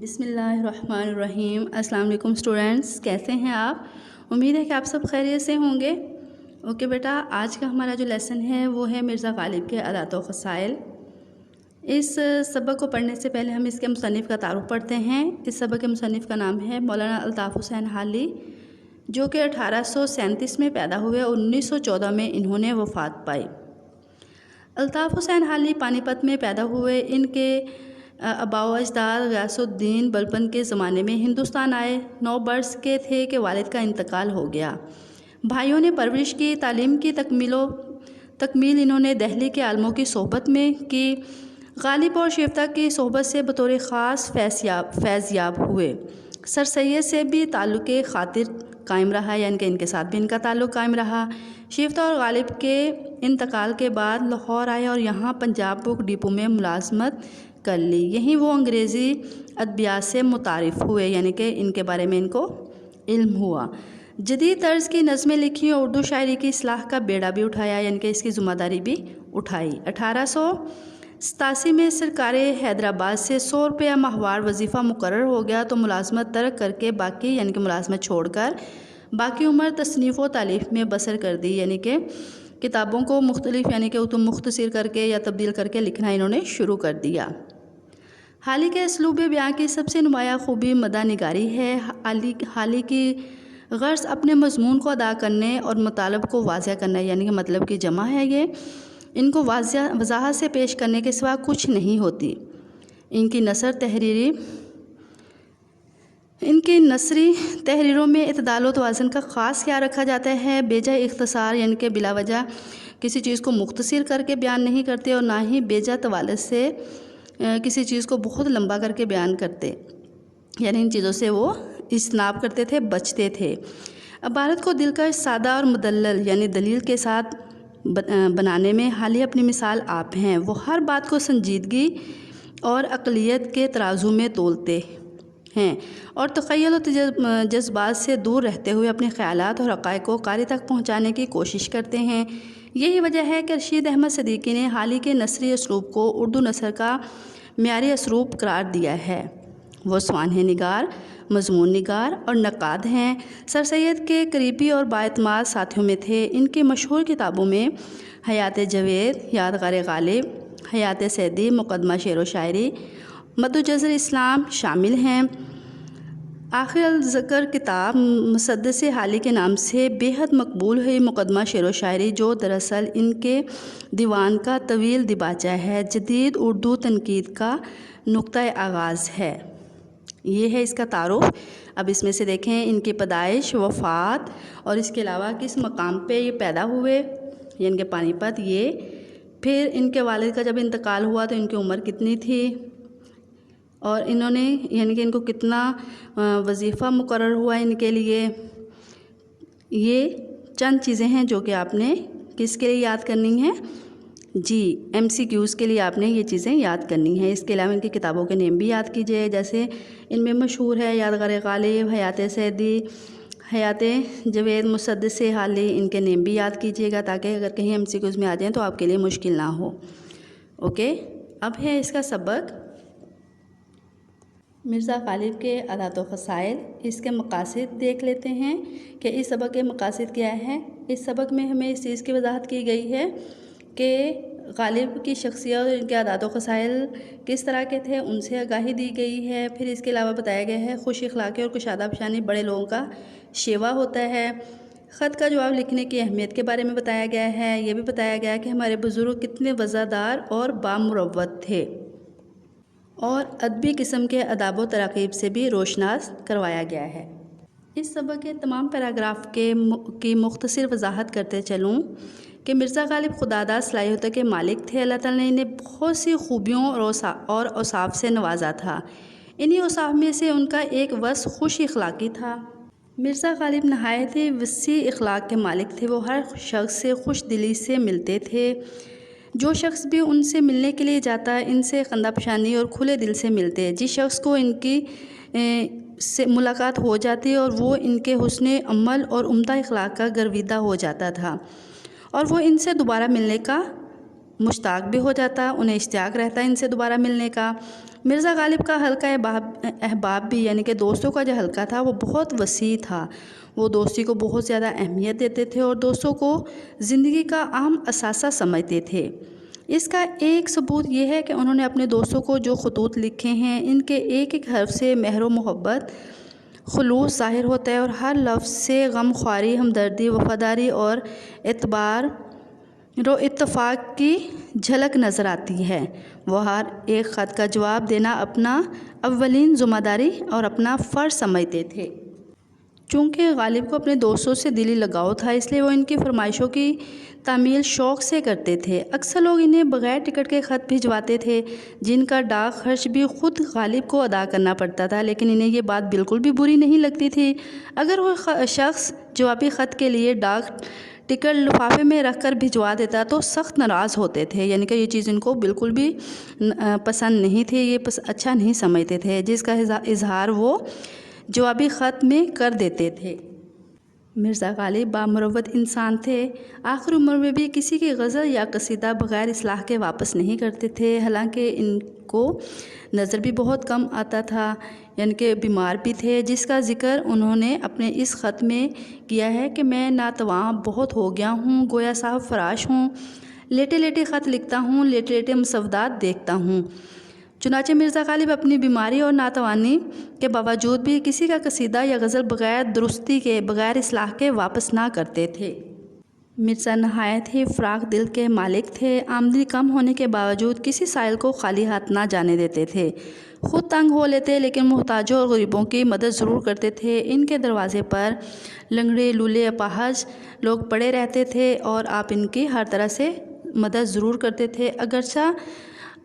بسم اللہ الرحمن الرحیم۔ السلام علیکم اسٹوڈنٹس، کیسے ہیں آپ؟ امید ہے کہ آپ سب خیریت سے ہوں گے۔ اوکے بیٹا، آج کا ہمارا جو لیسن ہے وہ ہے مرزا غالب کے ادات و خصائل۔ اس سبق کو پڑھنے سے پہلے ہم اس کے مصنف کا تعارف پڑھتے ہیں۔ اس سبق کے مصنف کا نام ہے مولانا الطاف حسین حالی، جو کہ 1837 میں پیدا ہوئے اور 1914 میں انہوں نے وفات پائی۔ الطاف حسین حالی پانی پت میں پیدا ہوئے۔ ان کے آباء و اجداد غیاث الدین بلبن کے زمانے میں ہندوستان آئے۔ 9 برس کے تھے کہ والد کا انتقال ہو گیا۔ بھائیوں نے پرورش کی، تعلیم کی تکمیل انہوں نے دہلی کے عالموں کی صحبت میں کی۔ غالب اور شیفتہ کی صحبت سے بطور خاص فیض یاب ہوئے۔ سر سید سے بھی تعلق خاطر قائم رہا، یعنی کہ ان کے ساتھ بھی ان کا تعلق قائم رہا۔ شیفتہ اور غالب کے انتقال کے بعد لاہور آئے اور یہاں پنجاب بک ڈپو میں ملازمت کر لی۔ یہیں وہ انگریزی ادبیات سے متعارف ہوئے، یعنی کہ ان کے بارے میں ان کو علم ہوا۔ جدید طرز کی نظمیں لکھی اور اردو شاعری کی اصلاح کا بیڑا بھی اٹھایا، یعنی کہ اس کی ذمہ داری بھی اٹھائی۔ 1887 میں سرکار حیدرآباد سے 100 روپیہ ماہوار وظیفہ مقرر ہو گیا تو ملازمت ترک کر کے باقی یعنی کہ ملازمت چھوڑ کر باقی عمر تصنیف و تالیف میں بسر کر دی، یعنی کہ کتابوں کو مختلف یعنی کہ مختصر کر کے یا تبدیل کر کے لکھنا انہوں نے شروع کر دیا۔ حالی کے اسلوب بیان کی سب سے نمایاں خوبی مدح نگاری ہے۔ حالی کی غرض اپنے مضمون کو ادا کرنے اور مطالب کو واضح کرنا، یعنی کہ مطلب کی جمع ہے یہ، ان کو وضاحت سے پیش کرنے کے سوا کچھ نہیں ہوتی۔ ان کی نثری تحریروں میں اعتدال و توازن کا خاص خیال رکھا جاتا ہے۔ بے جا اختصار یعنی کہ بلا وجہ کسی چیز کو مختصر کر کے بیان نہیں کرتے اور نہ ہی بے جا طوالت سے کسی چیز کو بہت لمبا کر کے بیان کرتے، یعنی ان چیزوں سے وہ اجتناب کرتے تھے، بچتے تھے۔ عبارت کو دلکش، سادہ اور مدلل یعنی دلیل کے ساتھ بنانے میں حالی اپنی مثال آپ ہیں۔ وہ ہر بات کو سنجیدگی اور عقلیت کے ترازو میں تولتے ہیں اور تخیل و جذبات سے دور رہتے ہوئے اپنے خیالات اور حقائق کو قاری تک پہنچانے کی کوشش کرتے ہیں۔ یہی وجہ ہے کہ رشید احمد صدیقی نے حالی کے نثری اسلوب کو اردو نثر کا معیاری اسلوب قرار دیا ہے۔ وہ سوانح نگار، مضمون نگار اور نقاد ہیں۔ سر سید کے قریبی اور بااعتماد ساتھیوں میں تھے۔ ان کی مشہور کتابوں میں حیات جاوید، یادگار غالب، حیات سیدی، مقدمہ شعر و شاعری، مد جزر اسلام شامل ہیں۔ آخر الذکر کتاب مسدس حالی کے نام سے بے حد مقبول ہے۔ مقدمہ شعر و شاعری جو دراصل ان کے دیوان کا طویل دیباچہ ہے، جدید اردو تنقید کا نقطۂ آغاز ہے۔ یہ ہے اس کا تعارف۔ اب اس میں سے دیکھیں ان کی پیدائش، وفات اور اس کے علاوہ کس مقام پہ یہ پیدا ہوئے، یعنی کہ پانی پت یہ، پھر ان کے والد کا جب انتقال ہوا تو ان کی عمر کتنی تھی اور انہوں نے یعنی کہ ان کو کتنا وظیفہ مقرر ہوا ان کے لیے۔ یہ چند چیزیں ہیں جو کہ آپ نے کس کے لیے یاد کرنی ہیں؟ جی MCQs کے لیے آپ نے یہ چیزیں یاد کرنی ہیں۔ اس کے علاوہ ان کی کتابوں کے نیم بھی یاد کیجیے، جیسے ان میں مشہور ہے یادگار غالب، حیات سیدی، حیات جاوید، مسدس حالی، ان کے نیم بھی یاد کیجیے گا تاکہ اگر کہیں MCQs میں آ جائیں تو آپ کے لیے مشکل نہ ہو۔ اوکے، اب ہے اس کا سبق مرزا غالب کے ادات و خصائل۔ اس کے مقاصد دیکھ لیتے ہیں کہ اس سبق کے مقاصد کیا ہے۔ اس سبق میں ہمیں اس چیز کی وضاحت کی گئی ہے کہ غالب کی شخصیت اور ان کے ادات و خصائل کس طرح کے تھے، ان سے آگاہی دی گئی ہے۔ پھر اس کے علاوہ بتایا گیا ہے خوش اخلاقی اور کشادہ پیشانی بڑے لوگوں کا شیوا ہوتا ہے۔ خط کا جواب لکھنے کی اہمیت کے بارے میں بتایا گیا ہے۔ یہ بھی بتایا گیا کہ ہمارے بزرگ کتنے وفادار اور بامروت تھے اور ادبی قسم کے آداب و تراکیب سے بھی روشناس کروایا گیا ہے۔ اس سبق کے تمام پیراگراف کی مختصر وضاحت کرتے چلوں کہ مرزا غالب خداداد صلاحیتوں کے مالک تھے۔ اللہ تعالیٰ نے انہیں بہت سی خوبیوں اور اوصاف سے نوازا تھا۔ انہی اوصاف میں سے ان کا ایک وصف خوش اخلاقی تھا۔ مرزا غالب نہایت ہی وسیع اخلاق کے مالک تھے۔ وہ ہر شخص سے خوش دلی سے ملتے تھے۔ جو شخص بھی ان سے ملنے کے لیے جاتا ان سے خندہ پیشانی اور کھلے دل سے ملتے۔ جس شخص کو ان کی سے ملاقات ہو جاتی اور وہ ان کے حسن عمل اور عمدہ اخلاق کا گرویدہ ہو جاتا تھا اور وہ ان سے دوبارہ ملنے کا मुश्ताक भी हो जाता, उन्हें इश्तियाक रहता इनसे दोबारा मिलने का। मिर्ज़ा गालिब का हल्का अहबाब भी यानी कि दोस्तों का जो हल्का था वो बहुत वसी था। वो दोस्ती को बहुत ज़्यादा अहमियत देते थे और दोस्तों को ज़िंदगी का अहम असासा समझते थे। इसका एक सबूत ये है कि उन्होंने अपने दोस्तों को जो खतूत लिखे हैं, इनके एक एक हर्फ से मेहर व मोहब्बत, खुलूस ज़ाहिर होता है और हर लफ्ज़ से गमख्वारी, हमदर्दी, वफ़ादारी और एतबार रो इत्तफ़ाक़ की झलक नज़र आती है। वो हर एक ख़त का जवाब देना अपना अव्वलीन ज़िम्मेदारी और अपना फ़र्ज़ समझते थे। चूँकि गालिब को अपने दोस्तों से दिली लगाव था, इसलिए वो इनकी फरमाइशों की तामील शौक़ से करते थे। अक्सर लोग इन्हें बग़ैर टिकट के ख़त भिजवाते थे, जिनका डाक खर्च भी ख़ुद गालिब को अदा करना पड़ता था, लेकिन इन्हें ये बात बिल्कुल भी बुरी नहीं लगती थी। अगर कोई शख्स जवाबी ख़त के लिए डाक टिकट लिफाफे में रख कर भिजवा देता तो सख्त नाराज़ होते थे, यानी कि ये चीज़ इनको बिल्कुल भी पसंद नहीं थी, ये अच्छा नहीं समझते थे, जिसका इजहार वो जवाबी ख़त में कर देते थे। मिर्ज़ा गालिब बामुरव्वत इंसान थे। आखिर उम्र में भी किसी की गज़ल या कसीदा बग़ैर इस्लाह के वापस नहीं करते थे। हालांकि इनको नज़र भी बहुत कम आता था, यानी कि बीमार भी थे, जिसका ज़िक्र उन्होंने अपने इस ख़त में किया है कि मैं नातवां बहुत हो गया हूँ, गोया साहब फराश हूँ, लेटे लेटे ख़त लिखता हूँ, लेटे लेटे मुसव्वदात देखता हूँ। चुनाचे मिर्ज़ा गालिब अपनी बीमारी और नातवानी के बावजूद भी किसी का कसीदा या गज़ल बग़ैर दुरुस्ती के, बग़ैर इस्लाह के वापस ना करते थे। मिर्ज़ा नहायत ही फ़राख दिल के मालिक थे। आमदनी कम होने के बावजूद किसी साइल को खाली हाथ ना जाने देते थे। ख़ुद तंग हो लेते लेकिन मोहताजों और गरीबों की मदद ज़रूर करते थे। इनके दरवाज़े पर लंगड़े, लूले, अपाहज लोग पड़े रहते थे और आप इनकी हर तरह से मदद ज़रूर करते थे। अगरचा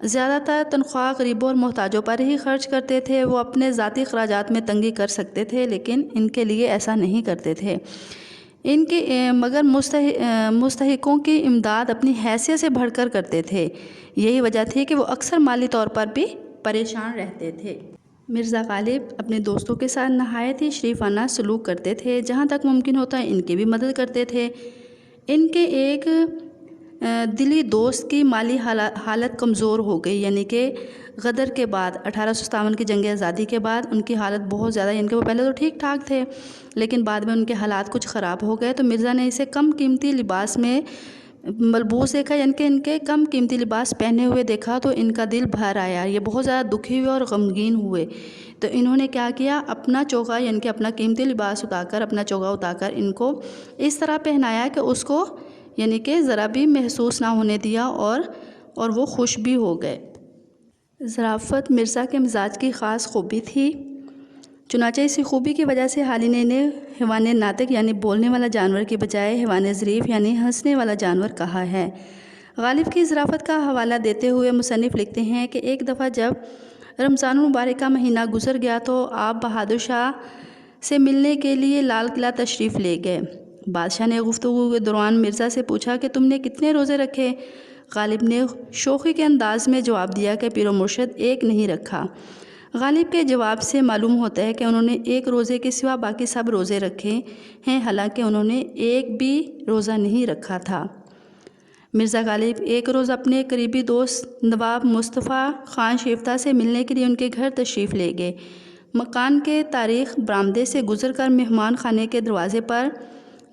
ज़्यादातर तनख्वाह गरीबों और मोहताजों पर ही खर्च करते थे। वो अपने ज़ाती खराजात में तंगी कर सकते थे, लेकिन इनके लिए ऐसा नहीं करते थे। इनके मगर मुस्तहिकों की इमदाद अपनी हैसियत से बढ़कर करते थे। यही वजह थी कि वो अक्सर माली तौर पर भी परेशान रहते थे। मिर्ज़ा गालिब अपने दोस्तों के साथ नहायत ही शरीफाना सलूक करते थे। जहाँ तक मुमकिन होता इनकी भी मदद करते थे। इनके एक दिली दोस्त की माली हालत कमज़ोर हो गई, यानी कि गदर के बाद 1857 की जंग आज़ादी के बाद उनकी हालत बहुत ज़्यादा, यानी कि वो पहले तो ठीक ठाक थे, लेकिन बाद में उनके हालात कुछ ख़राब हो गए। तो मिर्ज़ा ने इसे कम कीमती लिबास में मलबूस देखा, यानी कि इनके कम कीमती लिबास पहने हुए देखा तो इनका दिल भर आया। ये बहुत ज़्यादा दुखी हुए और गमगीन हुए। तो इन्होंने क्या किया, अपना चोगा यानी कि अपना कीमती लिबास उतारकर, अपना चोगा उतारकर इनको इस तरह पहनाया कि उसको यानी कि ज़रा भी महसूस ना होने दिया और वो खुश भी हो गए। ज़राफ़त मिर्ज़ा के मिजाज की ख़ास खूबी थी। चुनाचे इसी खूबी की वजह से हाल ही ने इन्हें हैवान नातिक यानी बोलने वाला जानवर की बजाय हैवान ज़रीफ़ यानी हंसने वाला जानवर कहा है। गालिब की ज़राफ़त का हवाला देते हुए मुसन्निफ़ लिखते हैं कि एक दफ़ा जब रमज़ान मुबारक का महीना गुज़र गया तो आप बहादुर शाह से मिलने के लिए लाल किला तशरीफ़ ले गए। बादशाह ने गुफ्तगू के दौरान मिर्ज़ा से पूछा कि तुमने कितने रोज़े रखे। गालिब ने शोखी के अंदाज़ में जवाब दिया कि पीरो मुर्शद एक नहीं रखा। गालिब के जवाब से मालूम होता है कि उन्होंने एक रोज़े के सिवा बाकी सब रोज़े रखे हैं, हालांकि उन्होंने एक भी रोज़ा नहीं रखा था। मिर्ज़ा गालिब एक रोज़ अपने करीबी दोस्त नवाब मुस्तफ़ा ख़ान शिफ्ता से मिलने के लिए उनके घर तशरीफ़ ले गए। मकान के तारीख़ बरामदे से गुज़र कर मेहमान खाने के दरवाज़े पर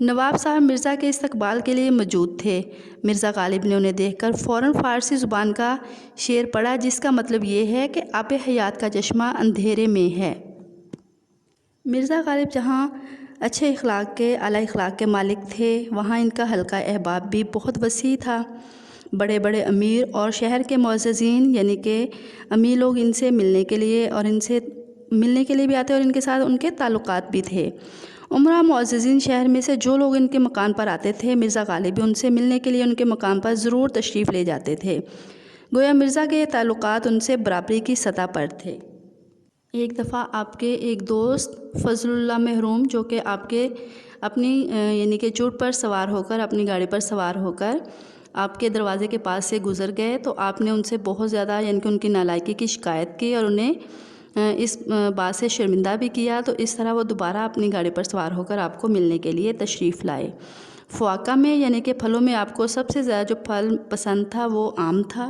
नवाब साहब मिर्ज़ा के इस्तकबाल के लिए मौजूद थे। मिर्ज़ा गालिब ने उन्हें देखकर फ़ौरन फ़ारसी ज़ुबान का शेर पढ़ा, जिसका मतलब ये है कि आब हयात का चश्मा अंधेरे में है। मिर्ज़ा गालिब जहाँ अच्छे इखलाक के, आला इखलाक के मालिक थे, वहाँ इनका हल्का अहबाब भी बहुत वसी था। बड़े बड़े अमीर और शहर के मुअज़्ज़ज़ीन यानी कि अमीर लोग इनसे मिलने के लिए भी आते और इनके साथ उनके ताल्लुकात भी थे। उमरा मुअज़्ज़ज़ीन शहर में से जो लोग इनके मकान पर आते थे, मिर्ज़ा गालिब भी उनसे मिलने के लिए उनके मकान पर ज़रूर तशरीफ़ ले जाते थे। गोया मिर्ज़ा के ताल्लुकात उनसे बराबरी की सतह पर थे। एक दफ़ा आपके एक दोस्त फ़ज़लुल्लाह महरूम, जो कि आपके अपनी यानी कि चूट पर सवार होकर, अपनी गाड़ी पर सवार होकर आपके दरवाज़े के पास से गुज़र गए, तो आपने उनसे बहुत ज़्यादा यानी कि उनकी नालायकी की शिकायत की और उन्हें इस बात से शर्मिंदा भी किया। तो इस तरह वो दोबारा अपनी गाड़ी पर सवार होकर आपको मिलने के लिए तशरीफ़ लाए। फ़वाका में यानी कि फलों में आपको सबसे ज़्यादा जो फल पसंद था वो आम था।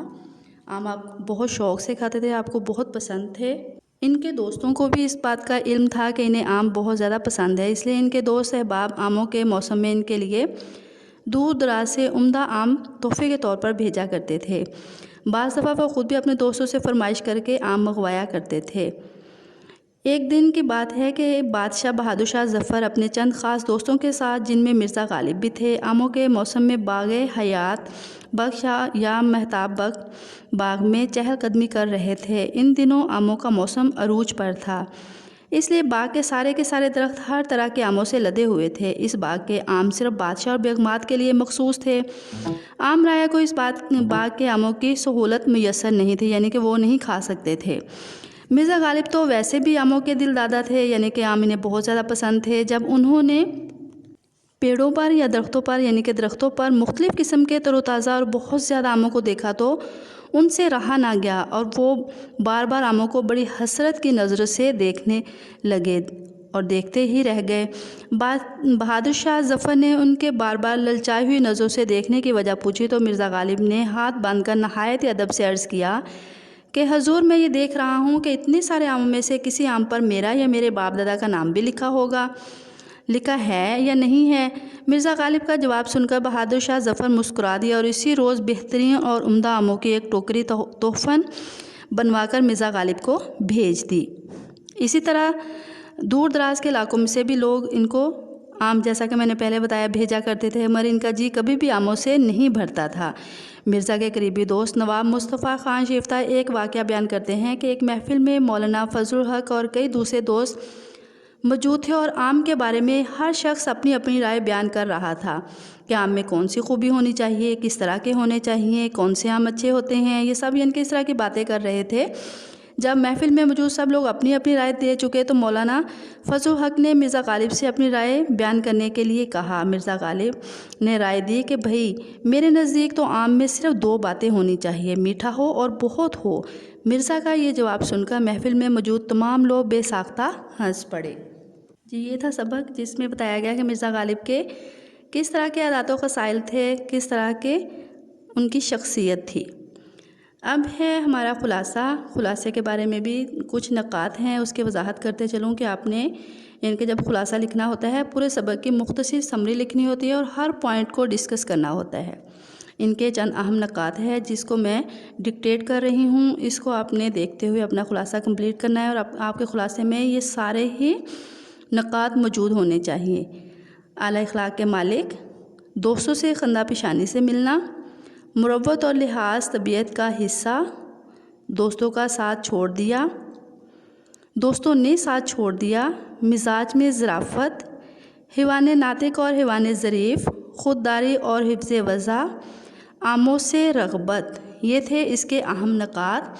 आम आप बहुत शौक़ से खाते थे, आपको बहुत पसंद थे। इनके दोस्तों को भी इस बात का इल्म था कि इन्हें आम बहुत ज़्यादा पसंद है, इसलिए इनके दोस्त अहबाब आमों के मौसम में इनके लिए दूर दराज से उम्दा आम तोहफ़े के तौर पर भेजा करते थे। बाज़ दफ़ा वो ख़ुद भी अपने दोस्तों से फरमाइश करके आम मंगवाया करते थे। एक दिन की बात है कि बादशाह बहादुर शाह ज़फ़र अपने चंद ख़ास दोस्तों के साथ, जिनमें मिर्ज़ा गालिब भी थे, आमों के मौसम में बाग़े हयात बख्श या महताब बख्श बाग में चहलकदमी कर रहे थे। इन दिनों आमों का मौसम अरूज पर था, इसलिए बाग के सारे दरख्त हर तरह के आमों से लदे हुए थे। इस बाग के आम सिर्फ बादशाह और बेगमात के लिए मखसूस थे। आम राया को इस बाग के आमों की सहूलत मुयस्सर नहीं थी, यानी कि वो नहीं खा सकते थे। मिर्ज़ा गालिब तो वैसे भी आमों के दिलदादा थे, यानी कि आम इन्हें बहुत ज़्यादा पसंद थे। जब उन्होंने पेड़ों पर या दरख्तों पर यानी कि दरख्तों पर मुख्तलिफ़ किस्म के तरोताज़ा और बहुत ज़्यादा आमों को देखा तो उनसे रहा ना गया और वो बार बार आमों को बड़ी हसरत की नज़र से देखने लगे और देखते ही रह गए। बहादुर शाह ज़फ़र ने उनके बार बार ललचाई हुई नज़रों से देखने की वजह पूछी तो मिर्ज़ा गालिब ने हाथ बांधकर नहायत अदब से अर्ज़ किया कि हजूर, मैं ये देख रहा हूँ कि इतने सारे आमों में से किसी आम पर मेरा या मेरे बाप दादा का नाम भी लिखा है या नहीं है। मिर्ज़ा गालिब का जवाब सुनकर बहादुर शाह ज़फ़र मुस्कुरा दिया और इसी रोज़ बेहतरीन और उम्दा आमों की एक टोकरी तोहफ़न बनवाकर मिर्ज़ा गालिब को भेज दी। इसी तरह दूर दराज के इलाकों में से भी लोग इनको आम, जैसा कि मैंने पहले बताया, भेजा करते थे, मगर इनका जी कभी भी आमों से नहीं भरता था। मिर्ज़ा के करीबी दोस्त नवाब मुस्तफ़ा ख़ान शिफ्ता एक वाक़या बयान करते हैं कि एक महफ़िल में मौलाना फजलुल हक और कई दूसरे दोस्त मौजूद थे और आम के बारे में हर शख्स अपनी अपनी राय बयान कर रहा था कि आम में कौन सी खूबी होनी चाहिए, किस तरह के होने चाहिए, कौन से आम अच्छे होते हैं, ये सब यानी कि इस तरह की बातें कर रहे थे। जब महफ़िल में मौजूद सब लोग अपनी अपनी राय दे चुके तो मौलाना फजलुल हक ने मिर्ज़ा गालिब से अपनी राय बयान करने के लिए कहा। मिर्ज़ा गालिब ने राय दी कि भाई, मेरे नज़दीक तो आम में सिर्फ 2 बातें होनी चाहिए, मीठा हो और बहुत हो। मिर्ज़ा का ये जवाब सुनकर महफ़िल में मौजूद तमाम लोग बेसाख्ता हंस पड़े। जी, ये था सबक जिसमें बताया गया कि मिर्ज़ा गालिब के किस तरह के आदात व ख़साइल थे, किस तरह के उनकी शख्सियत थी। अब है हमारा ख़ुलासे के बारे में भी कुछ नक़ात हैं, उसकी वजाहत करते चलूँ कि आपने इनके जब ख़ुलासा लिखना होता है, पूरे सबक की मुख्तसर समरी लिखनी होती है और हर पॉइंट को डिस्कस करना होता है। इनके चंद अहम नक़ात है जिसको मैं डिक्टेट कर रही हूँ, इसको आपने देखते हुए अपना ख़ुलासा कंप्लीट करना है और आपके ख़ुलासे में ये सारे ही नक़ात मौजूद होने चाहिए। आला इख़लाक़ के मालिक, दोस्तों से खंदा पेशानी से मिलना, मुरव्वत और लिहाज तबीयत का हिस्सा, दोस्तों का साथ छोड़ दिया, दोस्तों ने साथ छोड़ दिया, मिजाज में ज़राफ़त, हिवाने नातिक और हिवाने ज़रीफ़, ख़ुददारी और हिफ्ज़ वज़ा, आमों से रग़बत, ये थे इसके अहम नक़ात।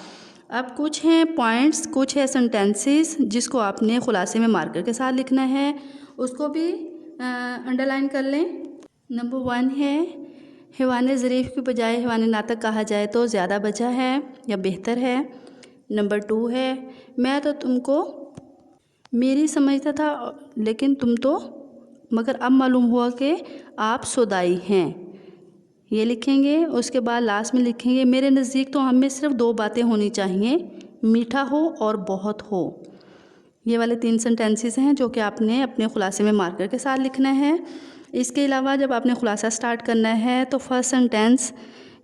अब कुछ हैं पॉइंट्स, कुछ है सेंटेंसेस जिसको आपने ख़ुलासे में मार्कर के साथ लिखना है, उसको भी अंडरलाइन कर लें। नंबर 1 है हिवाने ज़रीफ़ की बजाय हिवाने नातक कहा जाए तो ज़्यादा बचा है या बेहतर है। नंबर 2 है मैं तो तुमको मेरी समझता था लेकिन तुम तो, मगर अब मालूम हुआ कि आप सौदाई हैं, ये लिखेंगे। उसके बाद लास्ट में लिखेंगे मेरे नज़दीक तो हमें सिर्फ 2 बातें होनी चाहिए, मीठा हो और बहुत हो। ये वाले 3 सेंटेंसेस हैं जो कि आपने अपने ख़ुलासे में मार्कर के साथ लिखना है। इसके अलावा जब आपने ख़ुलासा स्टार्ट करना है तो फर्स्ट सेंटेंस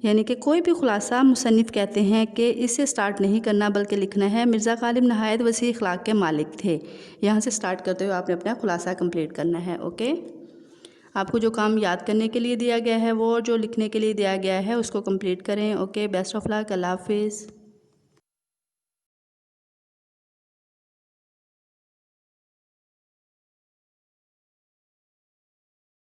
यानी कि कोई भी ख़ुलासा मुसन्निफ़ कहते हैं कि इससे स्टार्ट नहीं करना बल्कि लिखना है मिर्ज़ा गालिब नहायत वसी अखलाक के मालिक थे। यहाँ से स्टार्ट करते हुए आपने अपना ख़ुलासा कंप्लीट करना है। ओके, आपको जो काम याद करने के लिए दिया गया है वो जो लिखने के लिए दिया गया है उसको कंप्लीट करें। ओके, बेस्ट ऑफ लक, अल्लाह हाफिज़।